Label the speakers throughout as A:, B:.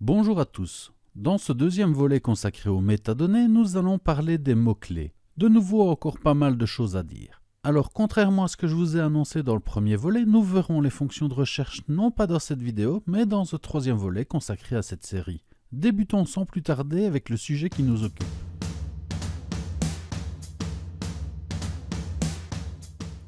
A: Bonjour à tous. Dans ce deuxième volet consacré aux métadonnées, nous allons parler des mots-clés. De nouveau, encore pas mal de choses à dire. Alors, contrairement à ce que je vous ai annoncé dans le premier volet, nous verrons les fonctions de recherche non pas dans cette vidéo, mais dans ce troisième volet consacré à cette série. Débutons sans plus tarder avec le sujet qui nous occupe.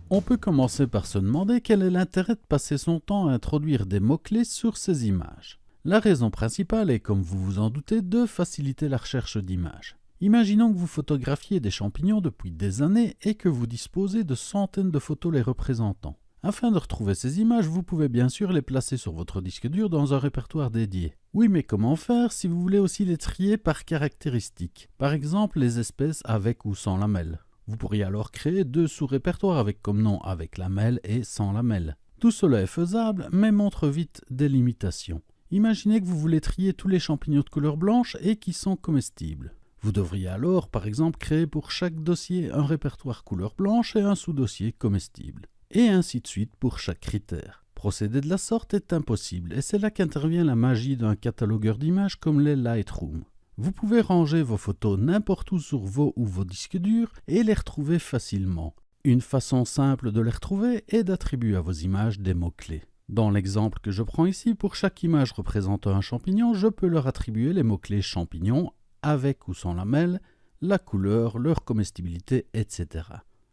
A: On peut commencer par se demander quel est l'intérêt de passer son temps à introduire des mots-clés sur ces images. La raison principale est, comme vous vous en doutez, de faciliter la recherche d'images. Imaginons que vous photographiez des champignons depuis des années et que vous disposez de centaines de photos les représentant. Afin de retrouver ces images, vous pouvez bien sûr les placer sur votre disque dur dans un répertoire dédié. Oui, mais comment faire si vous voulez aussi les trier par caractéristiques? Par exemple, les espèces avec ou sans lamelles. Vous pourriez alors créer deux sous-répertoires avec comme nom avec lamelles et sans lamelles. Tout cela est faisable, mais montre vite des limitations. Imaginez que vous voulez trier tous les champignons de couleur blanche et qui sont comestibles. Vous devriez alors, par exemple, créer pour chaque dossier un répertoire couleur blanche et un sous-dossier comestible. Et ainsi de suite pour chaque critère. Procéder de la sorte est impossible, et c'est là qu'intervient la magie d'un catalogueur d'images comme les Lightroom. Vous pouvez ranger vos photos n'importe où sur vos ou vos disques durs et les retrouver facilement. Une façon simple de les retrouver est d'attribuer à vos images des mots-clés. Dans l'exemple que je prends ici, pour chaque image représentant un champignon, je peux leur attribuer les mots-clés champignon, avec ou sans lamelles, la couleur, leur comestibilité, etc.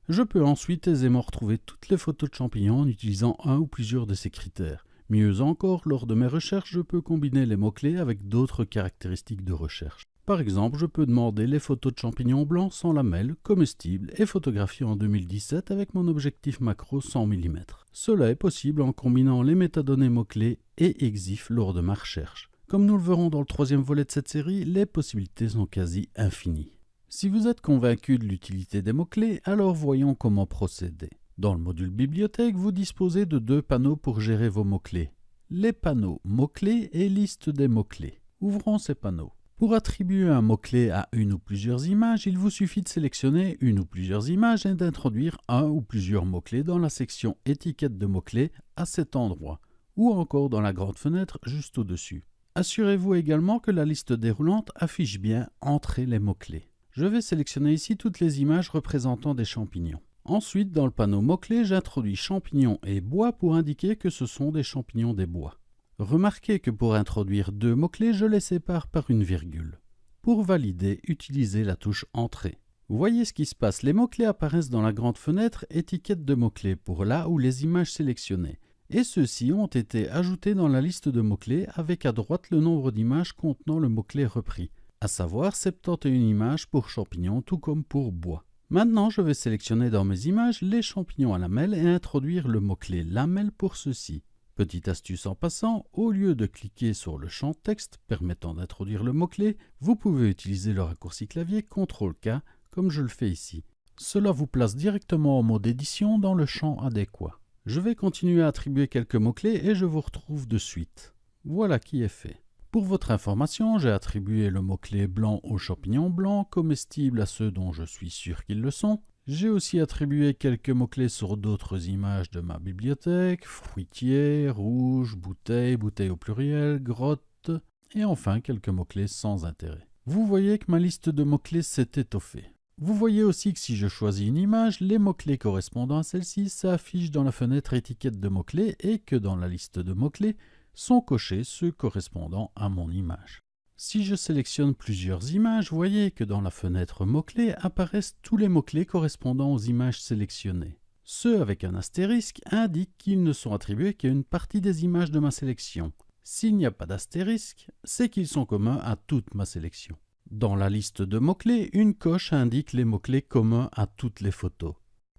A: Je peux ensuite aisément retrouver toutes les photos de champignons en utilisant un ou plusieurs de ces critères. Mieux encore, lors de mes recherches, je peux combiner les mots-clés avec d'autres caractéristiques de recherche. Par exemple, je peux demander les photos de champignons blancs sans lamelles, comestibles et photographiées en 2017 avec mon objectif macro 100 mm. Cela est possible en combinant les métadonnées mots-clés et EXIF lors de ma recherche. Comme nous le verrons dans le troisième volet de cette série, les possibilités sont quasi infinies. Si vous êtes convaincu de l'utilité des mots-clés, alors voyons comment procéder. Dans le module bibliothèque, vous disposez de deux panneaux pour gérer vos mots-clés. Les panneaux mots-clés et liste des mots-clés. Ouvrons ces panneaux. Pour attribuer un mot-clé à une ou plusieurs images, il vous suffit de sélectionner une ou plusieurs images et d'introduire un ou plusieurs mots-clés dans la section étiquette de mots-clés à cet endroit, ou encore dans la grande fenêtre juste au-dessus. Assurez-vous également que la liste déroulante affiche bien « Entrez les mots-clés ». Je vais sélectionner ici toutes les images représentant des champignons. Ensuite, dans le panneau mots-clés, j'introduis champignons et bois pour indiquer que ce sont des champignons des bois. Remarquez que pour introduire deux mots-clés, je les sépare par une virgule. Pour valider, utilisez la touche Entrée. Vous voyez ce qui se passe, les mots-clés apparaissent dans la grande fenêtre étiquette de mots-clés pour là où les images sélectionnées. Et ceux-ci ont été ajoutés dans la liste de mots-clés avec à droite le nombre d'images contenant le mot-clé repris, à savoir 71 images pour champignons tout comme pour bois. Maintenant, je vais sélectionner dans mes images les champignons à lamelles et introduire le mot-clé lamelles pour ceux-ci. Petite astuce en passant, au lieu de cliquer sur le champ texte permettant d'introduire le mot-clé, vous pouvez utiliser le raccourci clavier CTRL-K comme je le fais ici. Cela vous place directement en mode édition dans le champ adéquat. Je vais continuer à attribuer quelques mots-clés et je vous retrouve de suite. Voilà qui est fait. Pour votre information, j'ai attribué le mot-clé blanc aux champignons blancs, comestibles à ceux dont je suis sûr qu'ils le sont. J'ai aussi attribué quelques mots-clés sur d'autres images de ma bibliothèque, fruitier, rouge, bouteille, bouteille au pluriel, grotte, et enfin quelques mots-clés sans intérêt. Vous voyez que ma liste de mots-clés s'est étoffée. Vous voyez aussi que si je choisis une image, les mots-clés correspondant à celle-ci s'affichent dans la fenêtre étiquette de mots-clés et que dans la liste de mots-clés sont cochés ceux correspondant à mon image. Si je sélectionne plusieurs images, voyez que dans la fenêtre mots-clés apparaissent tous les mots-clés correspondant aux images sélectionnées. Ceux avec un astérisque indiquent qu'ils ne sont attribués qu'à une partie des images de ma sélection. S'il n'y a pas d'astérisque, c'est qu'ils sont communs à toute ma sélection. Dans la liste de mots-clés, une coche indique les mots-clés communs à toutes les photos.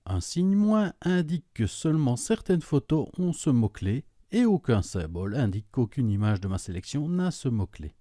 A: Un signe moins indique que seulement certaines photos ont ce mot-clé et aucun symbole indique qu'aucune image de ma sélection n'a ce mot-clé.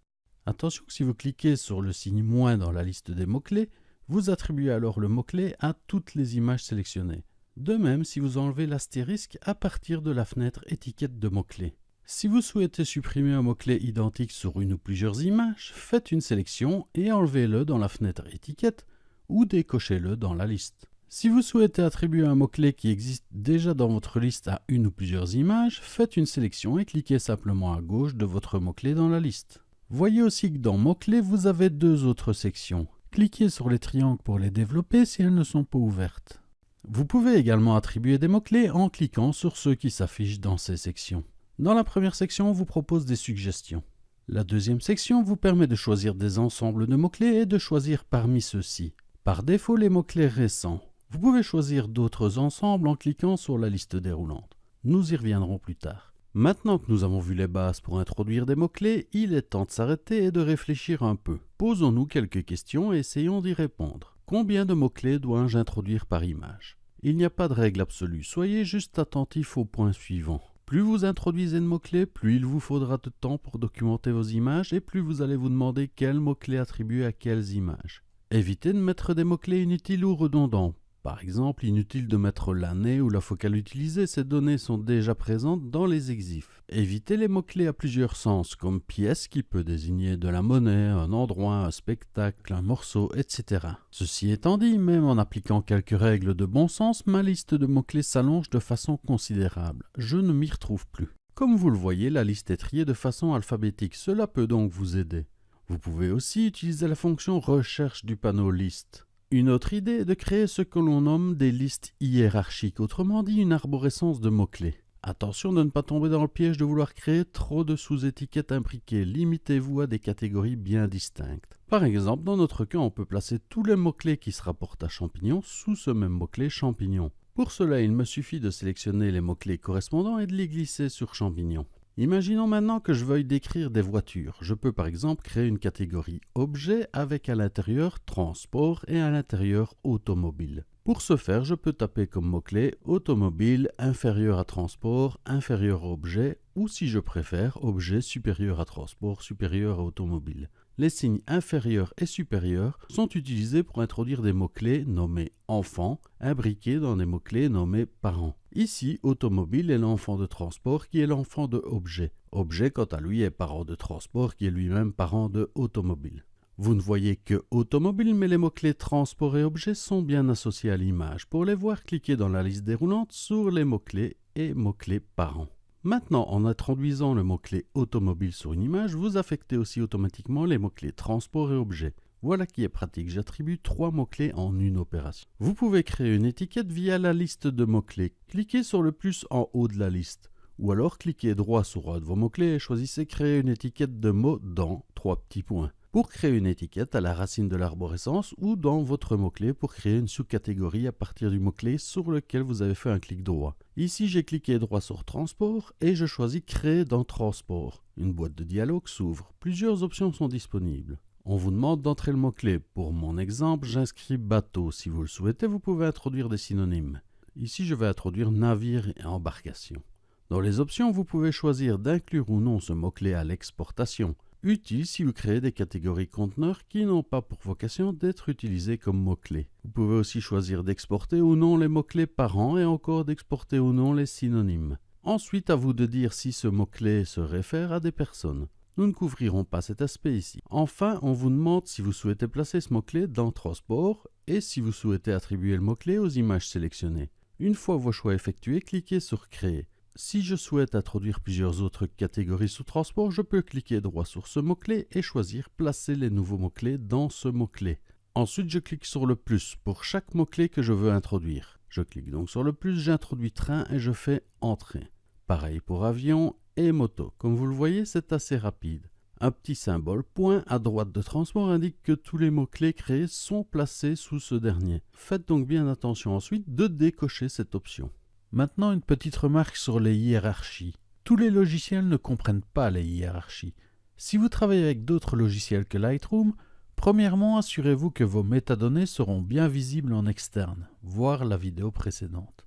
A: Attention que si vous cliquez sur le signe moins dans la liste des mots-clés, vous attribuez alors le mot-clé à toutes les images sélectionnées. De même si vous enlevez l'astérisque à partir de la fenêtre étiquette de mots-clés. Si vous souhaitez supprimer un mot-clé identique sur une ou plusieurs images, faites une sélection et enlevez-le dans la fenêtre étiquette ou décochez-le dans la liste. Si vous souhaitez attribuer un mot-clé qui existe déjà dans votre liste à une ou plusieurs images, faites une sélection et cliquez simplement à gauche de votre mot-clé dans la liste. Voyez aussi que dans mots-clés, vous avez deux autres sections. Cliquez sur les triangles pour les développer si elles ne sont pas ouvertes. Vous pouvez également attribuer des mots-clés en cliquant sur ceux qui s'affichent dans ces sections. Dans la première section, on vous propose des suggestions. La deuxième section vous permet de choisir des ensembles de mots-clés et de choisir parmi ceux-ci. Par défaut, les mots-clés récents. Vous pouvez choisir d'autres ensembles en cliquant sur la liste déroulante. Nous y reviendrons plus tard. Maintenant que nous avons vu les bases pour introduire des mots-clés, il est temps de s'arrêter et de réfléchir un peu. Posons-nous quelques questions et essayons d'y répondre. Combien de mots-clés dois-je introduire par image? Il n'y a pas de règle absolue, soyez juste attentif au point suivant. Plus vous introduisez de mots-clés, plus il vous faudra de temps pour documenter vos images et plus vous allez vous demander quels mots-clés attribuer à quelles images. Évitez de mettre des mots-clés inutiles ou redondants. Par exemple, inutile de mettre l'année ou la focale utilisée, ces données sont déjà présentes dans les exifs. Évitez les mots-clés à plusieurs sens, comme pièce qui peut désigner de la monnaie, un endroit, un spectacle, un morceau, etc. Ceci étant dit, même en appliquant quelques règles de bon sens, ma liste de mots-clés s'allonge de façon considérable. Je ne m'y retrouve plus. Comme vous le voyez, la liste est triée de façon alphabétique, cela peut donc vous aider. Vous pouvez aussi utiliser la fonction recherche du panneau liste. Une autre idée est de créer ce que l'on nomme des listes hiérarchiques, autrement dit une arborescence de mots-clés. Attention de ne pas tomber dans le piège de vouloir créer trop de sous-étiquettes imbriquées, limitez-vous à des catégories bien distinctes. Par exemple, dans notre cas, on peut placer tous les mots-clés qui se rapportent à champignons sous ce même mot-clé champignon. Pour cela, il me suffit de sélectionner les mots-clés correspondants et de les glisser sur champignon. Imaginons maintenant que je veuille décrire des voitures. Je peux par exemple créer une catégorie objet avec à l'intérieur transport et à l'intérieur automobile. Pour ce faire, je peux taper comme mot-clé automobile inférieur à transport, inférieur à objet ou si je préfère objet supérieur à transport, supérieur à automobile. Les signes inférieur et supérieur sont utilisés pour introduire des mots-clés nommés enfant, imbriqués dans des mots-clés nommés parent. Ici, automobile est l'enfant de transport qui est l'enfant de objet. Objet, quant à lui, est parent de transport qui est lui-même parent de automobile. Vous ne voyez que automobile, mais les mots-clés transport et objet sont bien associés à l'image. Pour les voir, cliquez dans la liste déroulante sur les mots-clés et mots-clés parents. Maintenant, en introduisant le mot-clé automobile sur une image, vous affectez aussi automatiquement les mots-clés transport et objet. Voilà qui est pratique, j'attribue 3 mots-clés en une opération. Vous pouvez créer une étiquette via la liste de mots-clés. Cliquez sur le plus en haut de la liste. Ou alors cliquez droit sur un de vos mots-clés et choisissez créer une étiquette de mots dans 3 petits points. Pour créer une étiquette à la racine de l'arborescence ou dans votre mot-clé pour créer une sous-catégorie à partir du mot-clé sur lequel vous avez fait un clic droit. Ici, j'ai cliqué droit sur transport et je choisis créer dans transport. Une boîte de dialogue s'ouvre. Plusieurs options sont disponibles. On vous demande d'entrer le mot-clé. Pour mon exemple, j'inscris bateau. Si vous le souhaitez, vous pouvez introduire des synonymes. Ici, je vais introduire navire et embarcation. Dans les options, vous pouvez choisir d'inclure ou non ce mot-clé à l'exportation. Utile si vous créez des catégories conteneurs qui n'ont pas pour vocation d'être utilisés comme mots-clés. Vous pouvez aussi choisir d'exporter ou non les mots-clés parents et encore d'exporter ou non les synonymes. Ensuite, à vous de dire si ce mot-clé se réfère à des personnes. Nous ne couvrirons pas cet aspect ici. Enfin, on vous demande si vous souhaitez placer ce mot-clé dans transport et si vous souhaitez attribuer le mot-clé aux images sélectionnées. Une fois vos choix effectués, cliquez sur Créer. Si je souhaite introduire plusieurs autres catégories sous transport, je peux cliquer droit sur ce mot-clé et choisir Placer les nouveaux mots-clés dans ce mot-clé. Ensuite, je clique sur le plus pour chaque mot-clé que je veux introduire. Je clique donc sur le plus, j'introduis train et je fais Entrer. Pareil pour avion et moto. Comme vous le voyez, c'est assez rapide. Un petit symbole point à droite de transport indique que tous les mots-clés créés sont placés sous ce dernier. Faites donc bien attention ensuite de décocher cette option. Maintenant, une petite remarque sur les hiérarchies. Tous les logiciels ne comprennent pas les hiérarchies. Si vous travaillez avec d'autres logiciels que Lightroom, premièrement, assurez-vous que vos métadonnées seront bien visibles en externe, voir la vidéo précédente.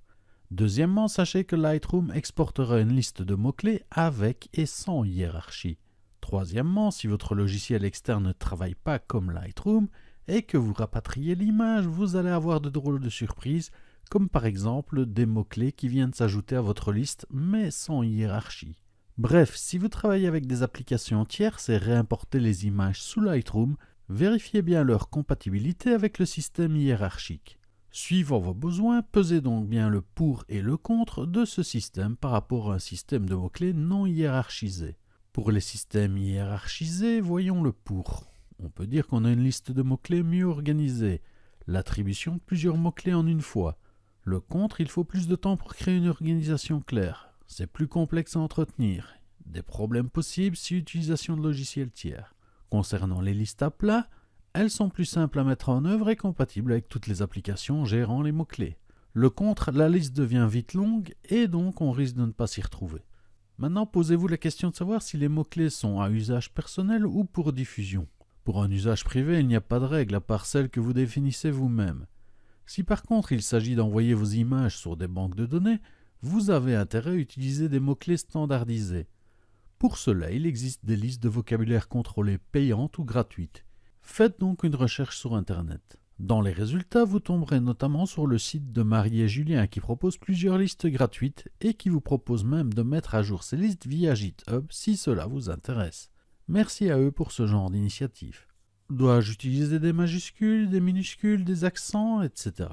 A: Deuxièmement, sachez que Lightroom exportera une liste de mots-clés avec et sans hiérarchie. Troisièmement, si votre logiciel externe ne travaille pas comme Lightroom et que vous rapatriez l'image, vous allez avoir de drôles de surprises, comme par exemple des mots-clés qui viennent s'ajouter à votre liste, mais sans hiérarchie. Bref, si vous travaillez avec des applications tierces et réimportez les images sous Lightroom, vérifiez bien leur compatibilité avec le système hiérarchique. Suivant vos besoins, pesez donc bien le pour et le contre de ce système par rapport à un système de mots-clés non hiérarchisé. Pour les systèmes hiérarchisés, voyons le pour. On peut dire qu'on a une liste de mots-clés mieux organisée, l'attribution de plusieurs mots-clés en une fois. Le contre, il faut plus de temps pour créer une organisation claire. C'est plus complexe à entretenir. Des problèmes possibles si utilisation de logiciels tiers. Concernant les listes à plat, elles sont plus simples à mettre en œuvre et compatibles avec toutes les applications gérant les mots-clés. Le contre, la liste devient vite longue et donc on risque de ne pas s'y retrouver. Maintenant, posez-vous la question de savoir si les mots-clés sont à usage personnel ou pour diffusion. Pour un usage privé, il n'y a pas de règle à part celle que vous définissez vous-même. Si par contre il s'agit d'envoyer vos images sur des banques de données, vous avez intérêt à utiliser des mots-clés standardisés. Pour cela, il existe des listes de vocabulaire contrôlées payantes ou gratuites. Faites donc une recherche sur Internet. Dans les résultats, vous tomberez notamment sur le site de Marie et Julien qui propose plusieurs listes gratuites et qui vous propose même de mettre à jour ces listes via GitHub si cela vous intéresse. Merci à eux pour ce genre d'initiative. Dois-je utiliser des majuscules, des minuscules, des accents, etc.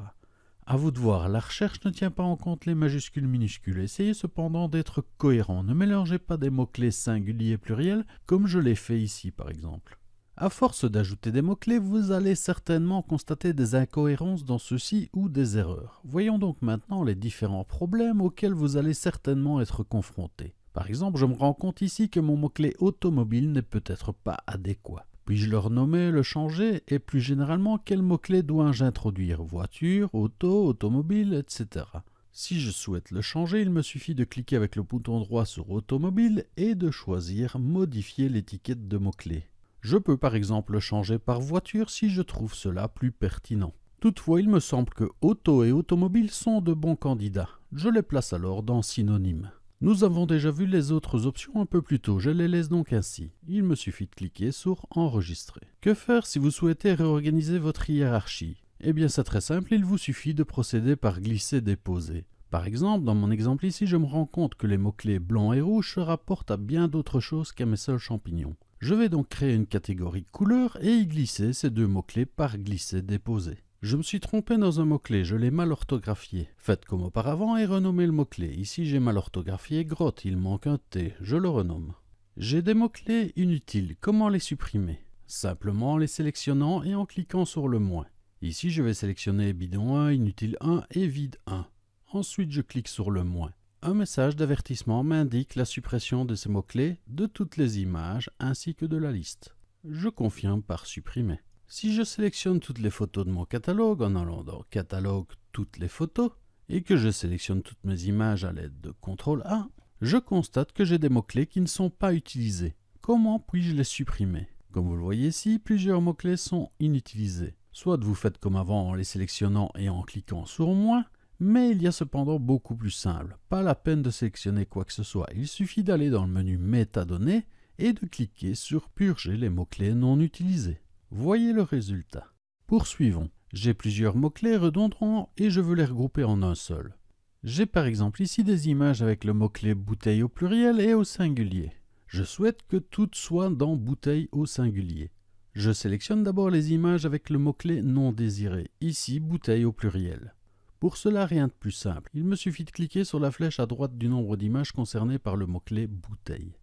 A: À vous de voir, la recherche ne tient pas en compte les majuscules minuscules. Essayez cependant d'être cohérent. Ne mélangez pas des mots-clés singuliers et pluriels comme je l'ai fait ici par exemple. À force d'ajouter des mots-clés, vous allez certainement constater des incohérences dans ceux-ci ou des erreurs. Voyons donc maintenant les différents problèmes auxquels vous allez certainement être confrontés. Par exemple, je me rends compte ici que mon mot-clé automobile n'est peut-être pas adéquat. Puis-je le renommer, le changer et plus généralement, quel mot-clé dois-je introduire? Voiture, auto, automobile, etc. Si je souhaite le changer, il me suffit de cliquer avec le bouton droit sur automobile et de choisir modifier l'étiquette de mot-clé. Je peux par exemple le changer par voiture si je trouve cela plus pertinent. Toutefois, il me semble que auto et automobile sont de bons candidats. Je les place alors dans synonyme. Nous avons déjà vu les autres options un peu plus tôt, je les laisse donc ainsi. Il me suffit de cliquer sur Enregistrer. Que faire si vous souhaitez réorganiser votre hiérarchie? Eh bien c'est très simple, il vous suffit de procéder par glisser-déposer. Par exemple, dans mon exemple ici, je me rends compte que les mots-clés blanc et rouge se rapportent à bien d'autres choses qu'à mes seuls champignons. Je vais donc créer une catégorie couleur et y glisser ces deux mots-clés par glisser-déposer. Je me suis trompé dans un mot-clé, je l'ai mal orthographié. Faites comme auparavant et renommez le mot-clé. Ici j'ai mal orthographié grotte, il manque un T, je le renomme. J'ai des mots-clés inutiles, comment les supprimer? Simplement en les sélectionnant et en cliquant sur le moins. Ici je vais sélectionner bidon 1, inutile 1 et vide 1. Ensuite je clique sur le moins. Un message d'avertissement m'indique la suppression de ces mots-clés de toutes les images ainsi que de la liste. Je confirme par supprimer. Si je sélectionne toutes les photos de mon catalogue en allant dans Catalogue, toutes les photos, et que je sélectionne toutes mes images à l'aide de CTRL A, je constate que j'ai des mots-clés qui ne sont pas utilisés. Comment puis-je les supprimer? Comme vous le voyez ici, plusieurs mots-clés sont inutilisés. Soit vous faites comme avant en les sélectionnant et en cliquant sur moins, mais il y a cependant beaucoup plus simple. Pas la peine de sélectionner quoi que ce soit. Il suffit d'aller dans le menu Métadonnées et de cliquer sur Purger les mots-clés non utilisés. Voyez le résultat. Poursuivons. J'ai plusieurs mots-clés redondants et je veux les regrouper en un seul. J'ai par exemple ici des images avec le mot-clé bouteille au pluriel et au singulier. Je souhaite que toutes soient dans bouteille au singulier. Je sélectionne d'abord les images avec le mot-clé non désiré, ici bouteille au pluriel. Pour cela, rien de plus simple. Il me suffit de cliquer sur la flèche à droite du nombre d'images concernées par le mot-clé bouteille.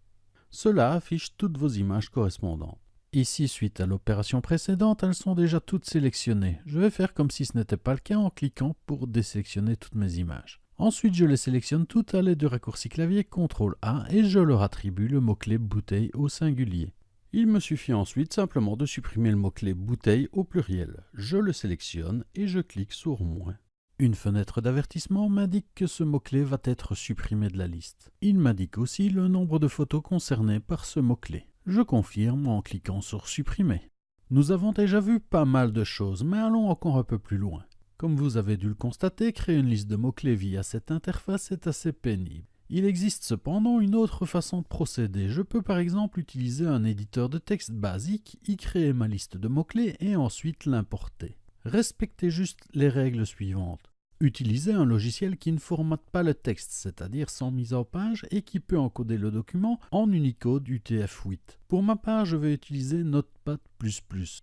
A: Cela affiche toutes vos images correspondantes. Ici, suite à l'opération précédente, elles sont déjà toutes sélectionnées. Je vais faire comme si ce n'était pas le cas en cliquant pour désélectionner toutes mes images. Ensuite, je les sélectionne toutes à l'aide du raccourci clavier CTRL A et je leur attribue le mot-clé bouteille au singulier. Il me suffit ensuite simplement de supprimer le mot-clé bouteille au pluriel. Je le sélectionne et je clique sur moins. Une fenêtre d'avertissement m'indique que ce mot-clé va être supprimé de la liste. Il m'indique aussi le nombre de photos concernées par ce mot-clé. Je confirme en cliquant sur supprimer. Nous avons déjà vu pas mal de choses, mais allons encore un peu plus loin. Comme vous avez dû le constater, créer une liste de mots-clés via cette interface est assez pénible. Il existe cependant une autre façon de procéder. Je peux par exemple utiliser un éditeur de texte basique, y créer ma liste de mots-clés et ensuite l'importer. Respectez juste les règles suivantes. Utilisez un logiciel qui ne formate pas le texte, c'est-à-dire sans mise en page et qui peut encoder le document en Unicode UTF-8. Pour ma part, je vais utiliser Notepad++,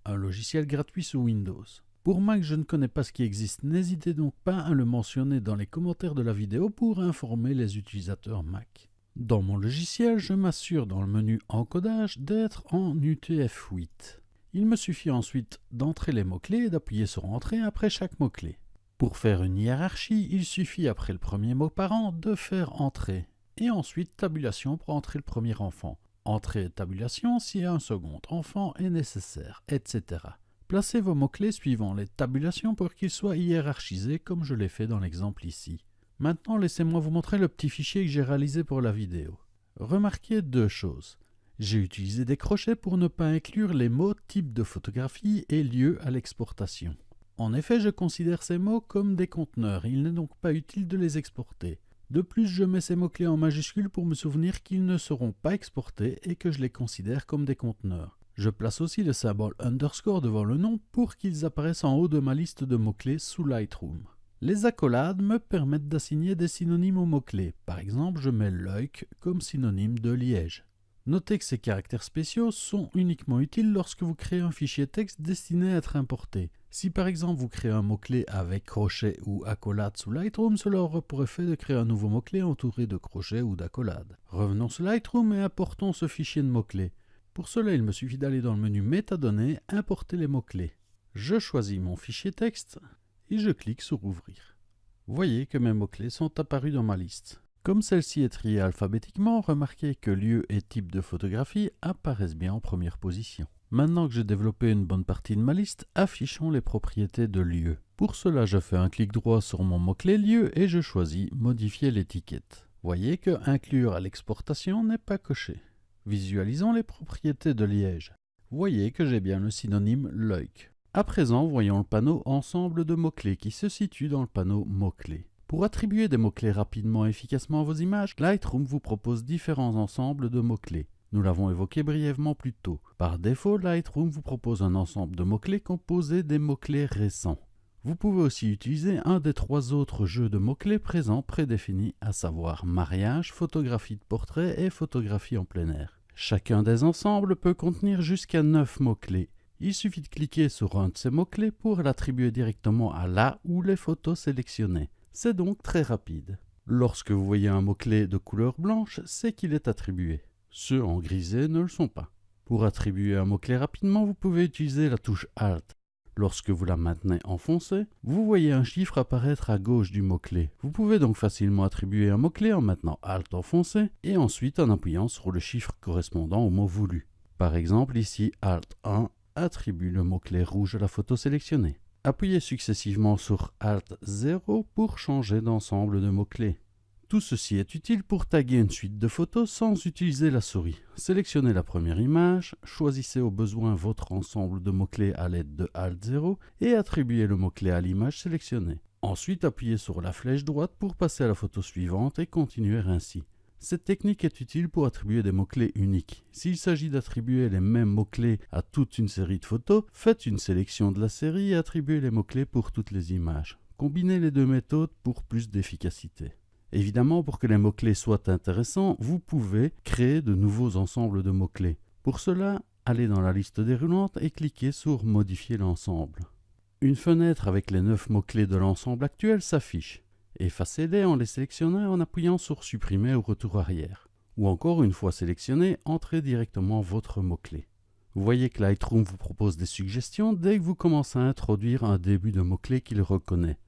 A: un logiciel gratuit sous Windows. Pour Mac, je ne connais pas ce qui existe, n'hésitez donc pas à le mentionner dans les commentaires de la vidéo pour informer les utilisateurs Mac. Dans mon logiciel, je m'assure dans le menu Encodage d'être en UTF-8. Il me suffit ensuite d'entrer les mots-clés et d'appuyer sur Entrée après chaque mot-clé. Pour faire une hiérarchie, il suffit après le premier mot parent de faire Entrée et ensuite Tabulation pour entrer le premier enfant. Entrée et tabulation si un second enfant est nécessaire, etc. Placez vos mots-clés suivant les tabulations pour qu'ils soient hiérarchisés comme je l'ai fait dans l'exemple ici. Maintenant, laissez-moi vous montrer le petit fichier que j'ai réalisé pour la vidéo. Remarquez deux choses. J'ai utilisé des crochets pour ne pas inclure les mots type de photographie et lieu à l'exportation. En effet, je considère ces mots comme des conteneurs, il n'est donc pas utile de les exporter. De plus, je mets ces mots-clés en majuscules pour me souvenir qu'ils ne seront pas exportés et que je les considère comme des conteneurs. Je place aussi le symbole underscore devant le nom pour qu'ils apparaissent en haut de ma liste de mots-clés sous Lightroom. Les accolades me permettent d'assigner des synonymes aux mots-clés. Par exemple, je mets Leuk comme synonyme de Liège. Notez que ces caractères spéciaux sont uniquement utiles lorsque vous créez un fichier texte destiné à être importé. Si par exemple vous créez un mot-clé avec crochet ou accolade sous Lightroom, cela aura pour effet de créer un nouveau mot-clé entouré de crochets ou d'accolades. Revenons sur Lightroom et importons ce fichier de mots-clés. Pour cela, il me suffit d'aller dans le menu Métadonnées, importer les mots-clés. Je choisis mon fichier texte et je clique sur Ouvrir. Vous voyez que mes mots-clés sont apparus dans ma liste. Comme celle-ci est triée alphabétiquement, remarquez que lieu et type de photographie apparaissent bien en première position. Maintenant que j'ai développé une bonne partie de ma liste, affichons les propriétés de lieu. Pour cela, je fais un clic droit sur mon mot-clé lieu et je choisis Modifier l'étiquette. Voyez que Inclure à l'exportation n'est pas coché. Visualisons les propriétés de Liège. Voyez que j'ai bien le synonyme Leuk. À présent, voyons le panneau Ensemble de mots-clés qui se situe dans le panneau Mots-clés. Pour attribuer des mots-clés rapidement et efficacement à vos images, Lightroom vous propose différents ensembles de mots-clés. Nous l'avons évoqué brièvement plus tôt. Par défaut, Lightroom vous propose un ensemble de mots-clés composé des mots-clés récents. Vous pouvez aussi utiliser un des trois autres jeux de mots-clés présents prédéfinis, à savoir mariage, photographie de portrait et photographie en plein air. Chacun des ensembles peut contenir jusqu'à 9 mots-clés. Il suffit de cliquer sur un de ces mots-clés pour l'attribuer directement à la ou les photos sélectionnées. C'est donc très rapide. Lorsque vous voyez un mot-clé de couleur blanche, c'est qu'il est attribué. Ceux en grisé ne le sont pas. Pour attribuer un mot-clé rapidement, vous pouvez utiliser la touche Alt. Lorsque vous la maintenez enfoncée, vous voyez un chiffre apparaître à gauche du mot-clé. Vous pouvez donc facilement attribuer un mot-clé en maintenant Alt enfoncé et ensuite en appuyant sur le chiffre correspondant au mot voulu. Par exemple, ici Alt 1 attribue le mot-clé rouge à la photo sélectionnée. Appuyez successivement sur Alt 0 pour changer d'ensemble de mots-clés. Tout ceci est utile pour taguer une suite de photos sans utiliser la souris. Sélectionnez la première image, choisissez au besoin votre ensemble de mots-clés à l'aide de Alt 0 et attribuez le mot-clé à l'image sélectionnée. Ensuite, appuyez sur la flèche droite pour passer à la photo suivante et continuer ainsi. Cette technique est utile pour attribuer des mots-clés uniques. S'il s'agit d'attribuer les mêmes mots-clés à toute une série de photos, faites une sélection de la série et attribuez les mots-clés pour toutes les images. Combinez les deux méthodes pour plus d'efficacité. Évidemment, pour que les mots-clés soient intéressants, vous pouvez créer de nouveaux ensembles de mots-clés. Pour cela, allez dans la liste déroulante et cliquez sur Modifier l'ensemble. Une fenêtre avec les 9 mots-clés de l'ensemble actuel s'affiche. Effacez-les en les sélectionnant en appuyant sur Supprimer ou Retour arrière. Ou encore, une fois sélectionnés, entrez directement votre mot-clé. Vous voyez que Lightroom vous propose des suggestions dès que vous commencez à introduire un début de mot-clé qu'il reconnaît.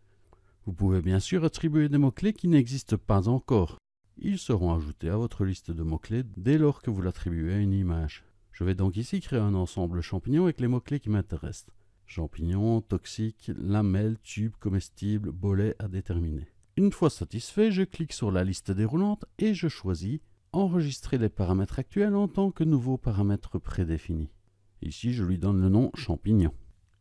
A: Vous pouvez bien sûr attribuer des mots-clés qui n'existent pas encore. Ils seront ajoutés à votre liste de mots-clés dès lors que vous l'attribuez à une image. Je vais donc ici créer un ensemble champignon avec les mots-clés qui m'intéressent. Champignons, toxiques, lamelles, tubes, comestibles, bolets à déterminer. Une fois satisfait, je clique sur la liste déroulante et je choisis Enregistrer les paramètres actuels en tant que nouveau paramètre prédéfini. Ici, je lui donne le nom champignon.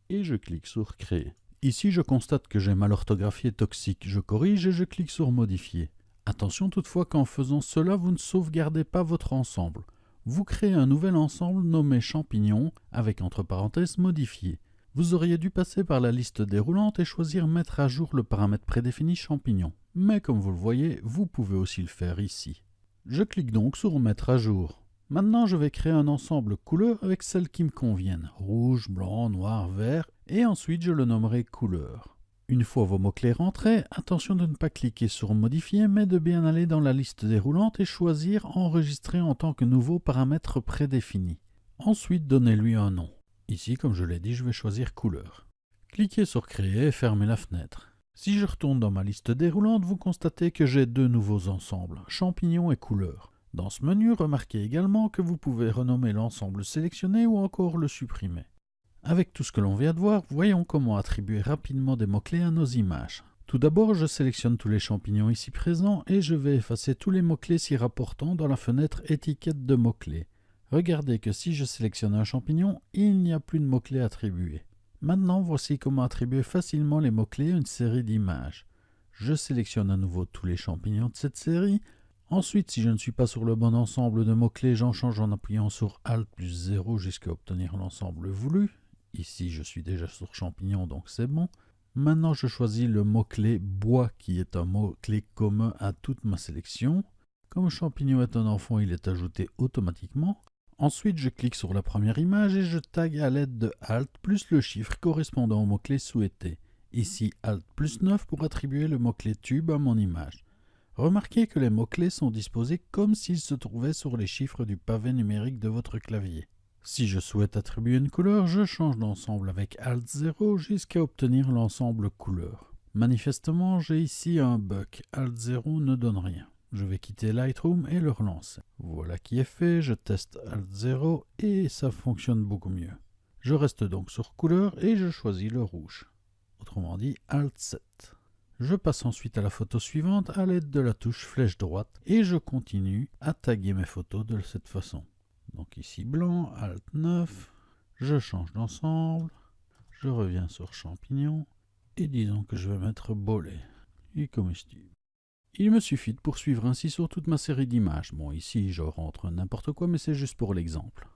A: Et je clique sur Créer. Ici, je constate que j'ai mal orthographié toxique. Je corrige et je clique sur Modifier. Attention toutefois qu'en faisant cela, vous ne sauvegardez pas votre ensemble. Vous créez un nouvel ensemble nommé champignon avec entre parenthèses modifié. Vous auriez dû passer par la liste déroulante et choisir Mettre à jour le paramètre prédéfini champignon. Mais comme vous le voyez, vous pouvez aussi le faire ici. Je clique donc sur Mettre à jour. Maintenant, je vais créer un ensemble couleur avec celles qui me conviennent. Rouge, blanc, noir, vert. Et ensuite, je le nommerai couleur. Une fois vos mots-clés rentrés, attention de ne pas cliquer sur Modifier, mais de bien aller dans la liste déroulante et choisir Enregistrer en tant que nouveau paramètre prédéfini. Ensuite, donnez-lui un nom. Ici, comme je l'ai dit, je vais choisir Couleur. Cliquez sur Créer et fermez la fenêtre. Si je retourne dans ma liste déroulante, vous constatez que j'ai deux nouveaux ensembles, champignons et couleurs. Dans ce menu, remarquez également que vous pouvez renommer l'ensemble sélectionné ou encore le supprimer. Avec tout ce que l'on vient de voir, voyons comment attribuer rapidement des mots-clés à nos images. Tout d'abord, je sélectionne tous les champignons ici présents et je vais effacer tous les mots-clés s'y rapportant dans la fenêtre Étiquette de mots-clés. Regardez que si je sélectionne un champignon, il n'y a plus de mots-clés attribués. Maintenant, voici comment attribuer facilement les mots-clés à une série d'images. Je sélectionne à nouveau tous les champignons de cette série. Ensuite, si je ne suis pas sur le bon ensemble de mots-clés, j'en change en appuyant sur Alt plus 0 jusqu'à obtenir l'ensemble voulu. Ici, je suis déjà sur champignon, donc c'est bon. Maintenant, je choisis le mot-clé bois, qui est un mot-clé commun à toute ma sélection. Comme champignon est un enfant, il est ajouté automatiquement. Ensuite, je clique sur la première image et je tag à l'aide de Alt plus le chiffre correspondant au mot-clé souhaité. Ici, Alt plus 9 pour attribuer le mot-clé tube à mon image. Remarquez que les mots-clés sont disposés comme s'ils se trouvaient sur les chiffres du pavé numérique de votre clavier. Si je souhaite attribuer une couleur, je change d'ensemble avec Alt 0 jusqu'à obtenir l'ensemble couleur. Manifestement, j'ai ici un bug. Alt 0 ne donne rien. Je vais quitter Lightroom et le relancer. Voilà qui est fait, je teste Alt 0 et ça fonctionne beaucoup mieux. Je reste donc sur couleur et je choisis le rouge. Autrement dit, Alt 7. Je passe ensuite à la photo suivante à l'aide de la touche flèche droite et je continue à taguer mes photos de cette façon. Donc ici blanc, Alt 9, je change d'ensemble, je reviens sur champignon et disons que je vais mettre bolet et comestible. Il me suffit de poursuivre ainsi sur toute ma série d'images. Bon, ici je rentre n'importe quoi, mais c'est juste pour l'exemple.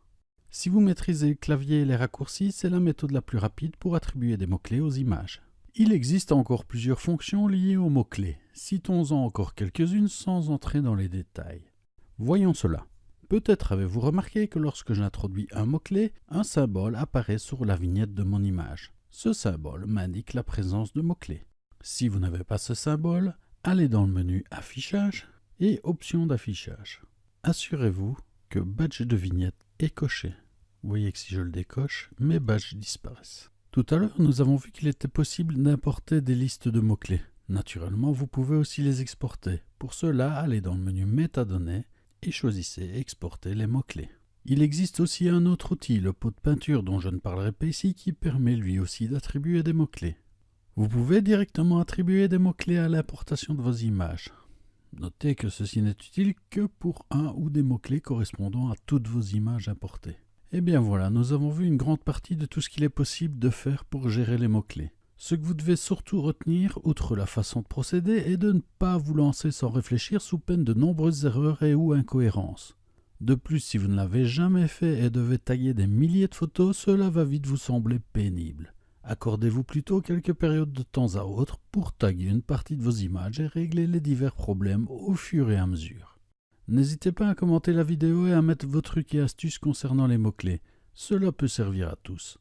A: Si vous maîtrisez le clavier et les raccourcis, c'est la méthode la plus rapide pour attribuer des mots-clés aux images. Il existe encore plusieurs fonctions liées aux mots-clés. Citons-en encore quelques-unes sans entrer dans les détails. Voyons cela. Peut-être avez-vous remarqué que lorsque j'introduis un mot-clé, un symbole apparaît sur la vignette de mon image. Ce symbole m'indique la présence de mots-clés. Si vous n'avez pas ce symbole, allez dans le menu Affichage et Options d'affichage. Assurez-vous que Badge de vignette est coché. Vous voyez que si je le décoche, mes badges disparaissent. Tout à l'heure, nous avons vu qu'il était possible d'importer des listes de mots-clés. Naturellement, vous pouvez aussi les exporter. Pour cela, allez dans le menu Métadonnées et choisissez Exporter les mots-clés. Il existe aussi un autre outil, le pot de peinture dont je ne parlerai pas ici, qui permet lui aussi d'attribuer des mots-clés. Vous pouvez directement attribuer des mots-clés à l'importation de vos images. Notez que ceci n'est utile que pour un ou des mots-clés correspondant à toutes vos images importées. Et bien voilà, nous avons vu une grande partie de tout ce qu'il est possible de faire pour gérer les mots-clés. Ce que vous devez surtout retenir, outre la façon de procéder, est de ne pas vous lancer sans réfléchir sous peine de nombreuses erreurs et ou incohérences. De plus, si vous ne l'avez jamais fait et devez taguer des milliers de photos, cela va vite vous sembler pénible. Accordez-vous plutôt quelques périodes de temps à autre pour taguer une partie de vos images et régler les divers problèmes au fur et à mesure. N'hésitez pas à commenter la vidéo et à mettre vos trucs et astuces concernant les mots-clés. Cela peut servir à tous.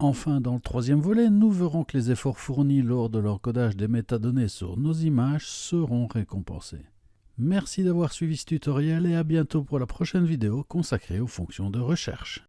A: Enfin, dans le troisième volet, nous verrons que les efforts fournis lors de l'encodage des métadonnées sur nos images seront récompensés. Merci d'avoir suivi ce tutoriel et à bientôt pour la prochaine vidéo consacrée aux fonctions de recherche.